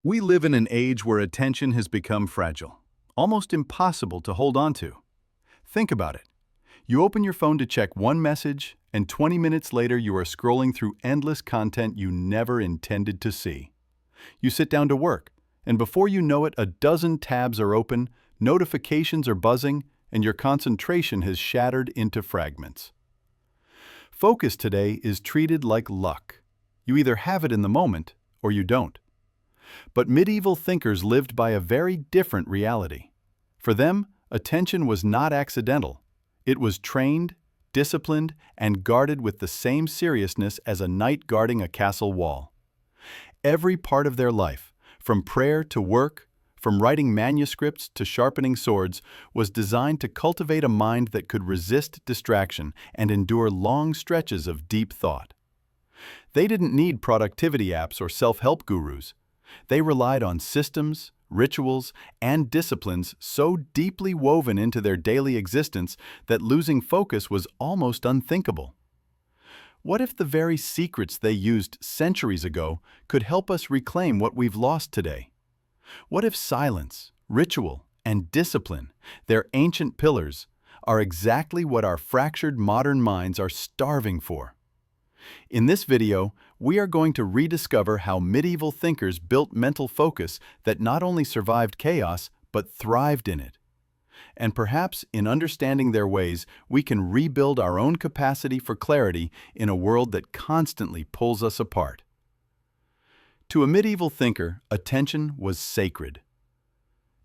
We live in an age where attention has become fragile, almost impossible to hold on to. Think about it. You open your phone to check one message, and 20 minutes later you are scrolling through endless content you never intended to see. You sit down to work, and before you know it, a dozen tabs are open, notifications are buzzing, and your concentration has shattered into fragments. Focus today is treated like luck. You either have it in the moment, or you don't. But medieval thinkers lived by a very different reality. For them, attention was not accidental. It was trained, disciplined, and guarded with the same seriousness as a knight guarding a castle wall. Every part of their life, from prayer to work, from writing manuscripts to sharpening swords, was designed to cultivate a mind that could resist distraction and endure long stretches of deep thought. They didn't need productivity apps or self-help gurus. They relied on systems, rituals, and disciplines so deeply woven into their daily existence that losing focus was almost unthinkable. What if the very secrets they used centuries ago could help us reclaim what we've lost today? What if silence, ritual, and discipline, their ancient pillars, are exactly what our fractured modern minds are starving for? In this video, we are going to rediscover how medieval thinkers built mental focus that not only survived chaos, but thrived in it. And perhaps in understanding their ways, we can rebuild our own capacity for clarity in a world that constantly pulls us apart. To a medieval thinker, attention was sacred.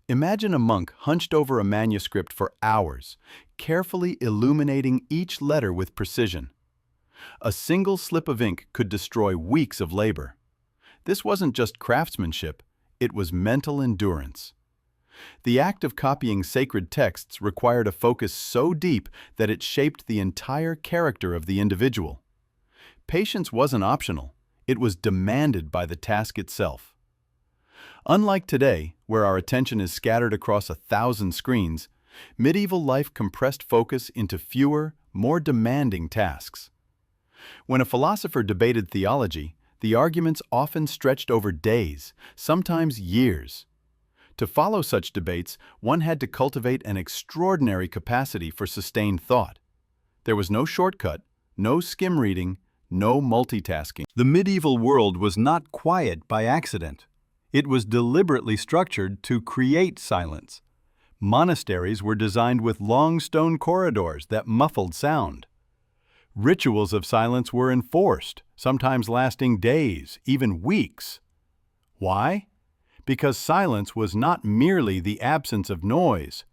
Imagine a monk hunched over a manuscript for hours, carefully illuminating each letter with precision. A single slip of ink could destroy weeks of labor. This wasn't just craftsmanship, it was mental endurance. The act of copying sacred texts required a focus so deep that it shaped the entire character of the individual. Patience wasn't optional, it was demanded by the task itself. Unlike today, where our attention is scattered across 1,000 screens, medieval life compressed focus into fewer, more demanding tasks. When a philosopher debated theology, the arguments often stretched over days, sometimes years. To follow such debates, one had to cultivate an extraordinary capacity for sustained thought. There was no shortcut, no skim reading, no multitasking. The medieval world was not quiet by accident. It was deliberately structured to create silence. Monasteries were designed with long stone corridors that muffled sound. Rituals of silence were enforced, sometimes lasting days, even weeks. Why? Because silence was not merely the absence of noise.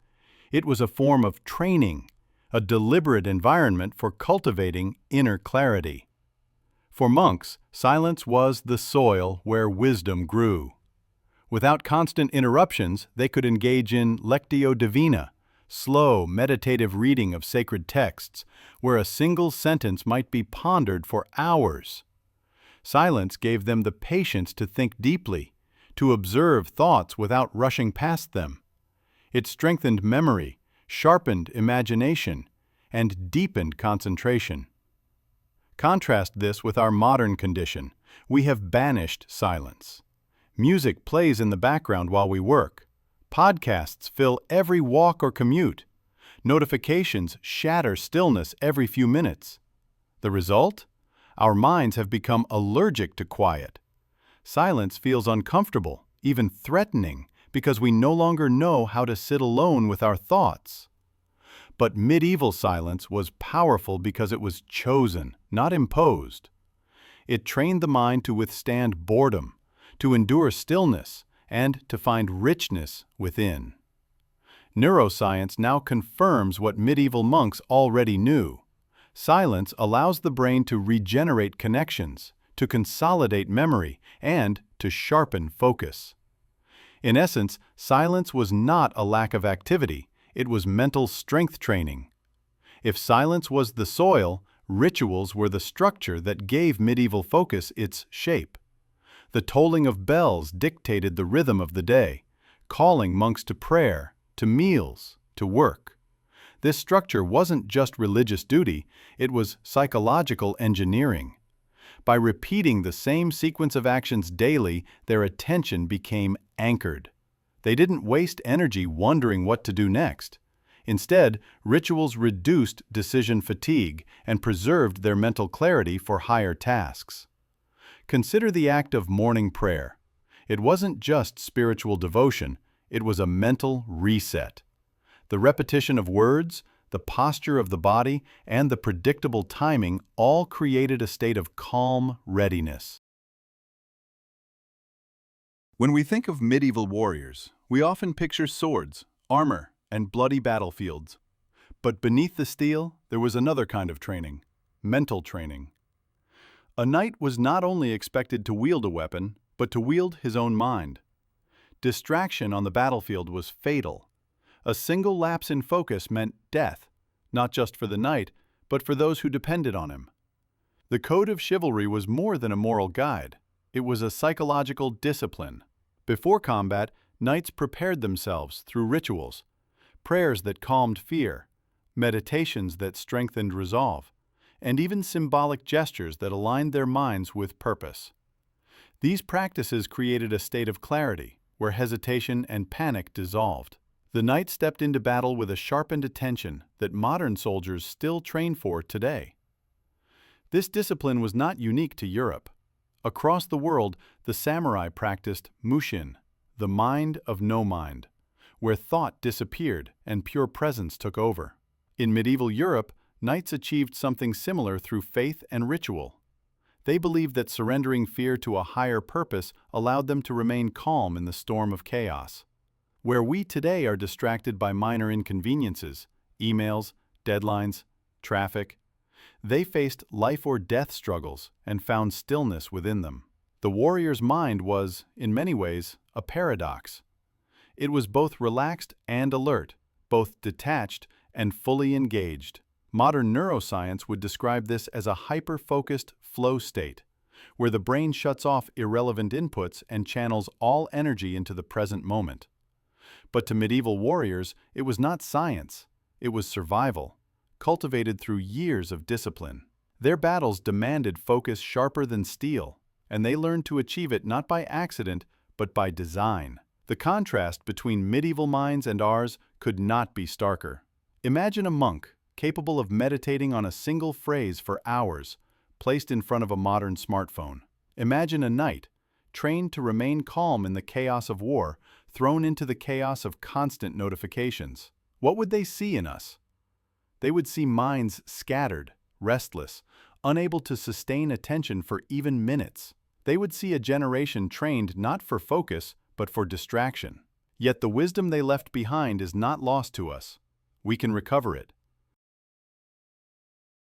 It was a form of training, a deliberate environment for cultivating inner clarity. For monks, silence was the soil where wisdom grew. Without constant interruptions, they could engage in lectio divina, slow, meditative reading of sacred texts, where a single sentence might be pondered for hours. Silence gave them the patience to think deeply, to observe thoughts without rushing past them. It strengthened memory, sharpened imagination, and deepened concentration. Contrast this with our modern condition. We have banished silence. Music plays in the background while we work. Podcasts fill every walk or commute. Notifications shatter stillness every few minutes. The result? Our minds have become allergic to quiet. Silence feels uncomfortable, even threatening, because we no longer know how to sit alone with our thoughts. But medieval silence was powerful because it was chosen, not imposed. It trained the mind to withstand boredom, to endure stillness, and to find richness within. Neuroscience now confirms what medieval monks already knew. Silence allows the brain to regenerate connections, to consolidate memory, and to sharpen focus. In essence, silence was not a lack of activity, it was mental strength training. If silence was the soil, rituals were the structure that gave medieval focus its shape. The tolling of bells dictated the rhythm of the day, calling monks to prayer, to meals, to work. This structure wasn't just religious duty, it was psychological engineering. By repeating the same sequence of actions daily, their attention became anchored. They didn't waste energy wondering what to do next. Instead, rituals reduced decision fatigue and preserved their mental clarity for higher tasks. Consider the act of morning prayer. It wasn't just spiritual devotion, it was a mental reset. The repetition of words, the posture of the body, and the predictable timing all created a state of calm readiness. When we think of medieval warriors, we often picture swords, armor, and bloody battlefields. But beneath the steel, there was another kind of training, mental training. A knight was not only expected to wield a weapon, but to wield his own mind. Distraction on the battlefield was fatal. A single lapse in focus meant death, not just for the knight, but for those who depended on him. The code of chivalry was more than a moral guide. It was a psychological discipline. Before combat, knights prepared themselves through rituals, prayers that calmed fear, meditations that strengthened resolve, and even symbolic gestures that aligned their minds with purpose. These practices created a state of clarity, where hesitation and panic dissolved. The knight stepped into battle with a sharpened attention that modern soldiers still train for today. This discipline was not unique to Europe. Across the world, the samurai practiced mushin, the mind of no mind, where thought disappeared and pure presence took over. In medieval Europe, knights achieved something similar through faith and ritual. They believed that surrendering fear to a higher purpose allowed them to remain calm in the storm of chaos. Where we today are distracted by minor inconveniences, emails, deadlines, traffic, they faced life or death struggles and found stillness within them. The warrior's mind was, in many ways, a paradox. It was both relaxed and alert, both detached and fully engaged. Modern neuroscience would describe this as a hyper-focused flow state, where the brain shuts off irrelevant inputs and channels all energy into the present moment. But to medieval warriors, it was not science, it was survival, cultivated through years of discipline. Their battles demanded focus sharper than steel, and they learned to achieve it not by accident, but by design. The contrast between medieval minds and ours could not be starker. Imagine a monk, capable of meditating on a single phrase for hours, placed in front of a modern smartphone. Imagine a knight, trained to remain calm in the chaos of war, thrown into the chaos of constant notifications. What would they see in us? They would see minds scattered, restless, unable to sustain attention for even minutes. They would see a generation trained not for focus, but for distraction. Yet the wisdom they left behind is not lost to us. We can recover it.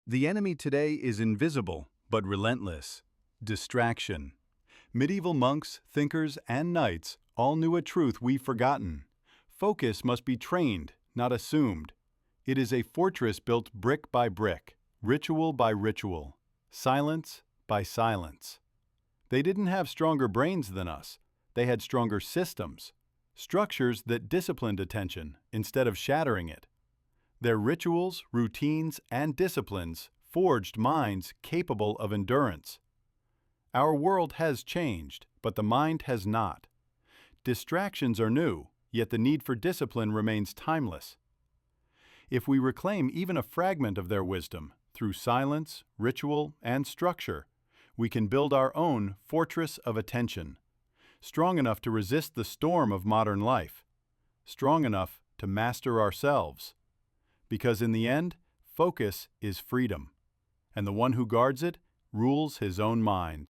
The enemy today is invisible, but relentless. Distraction. Medieval monks, thinkers, and knights all knew a truth we've forgotten. Focus must be trained, not assumed. It is a fortress built brick by brick, ritual by ritual, silence by silence. They didn't have stronger brains than us. They had stronger systems, structures that disciplined attention instead of shattering it. Their rituals, routines, and disciplines forged minds capable of endurance. Our world has changed, but the mind has not. Distractions are new, yet the need for discipline remains timeless. If we reclaim even a fragment of their wisdom through silence, ritual, and structure, we can build our own fortress of attention, strong enough to resist the storm of modern life, strong enough to master ourselves. Because in the end, focus is freedom, and the one who guards it rules his own mind.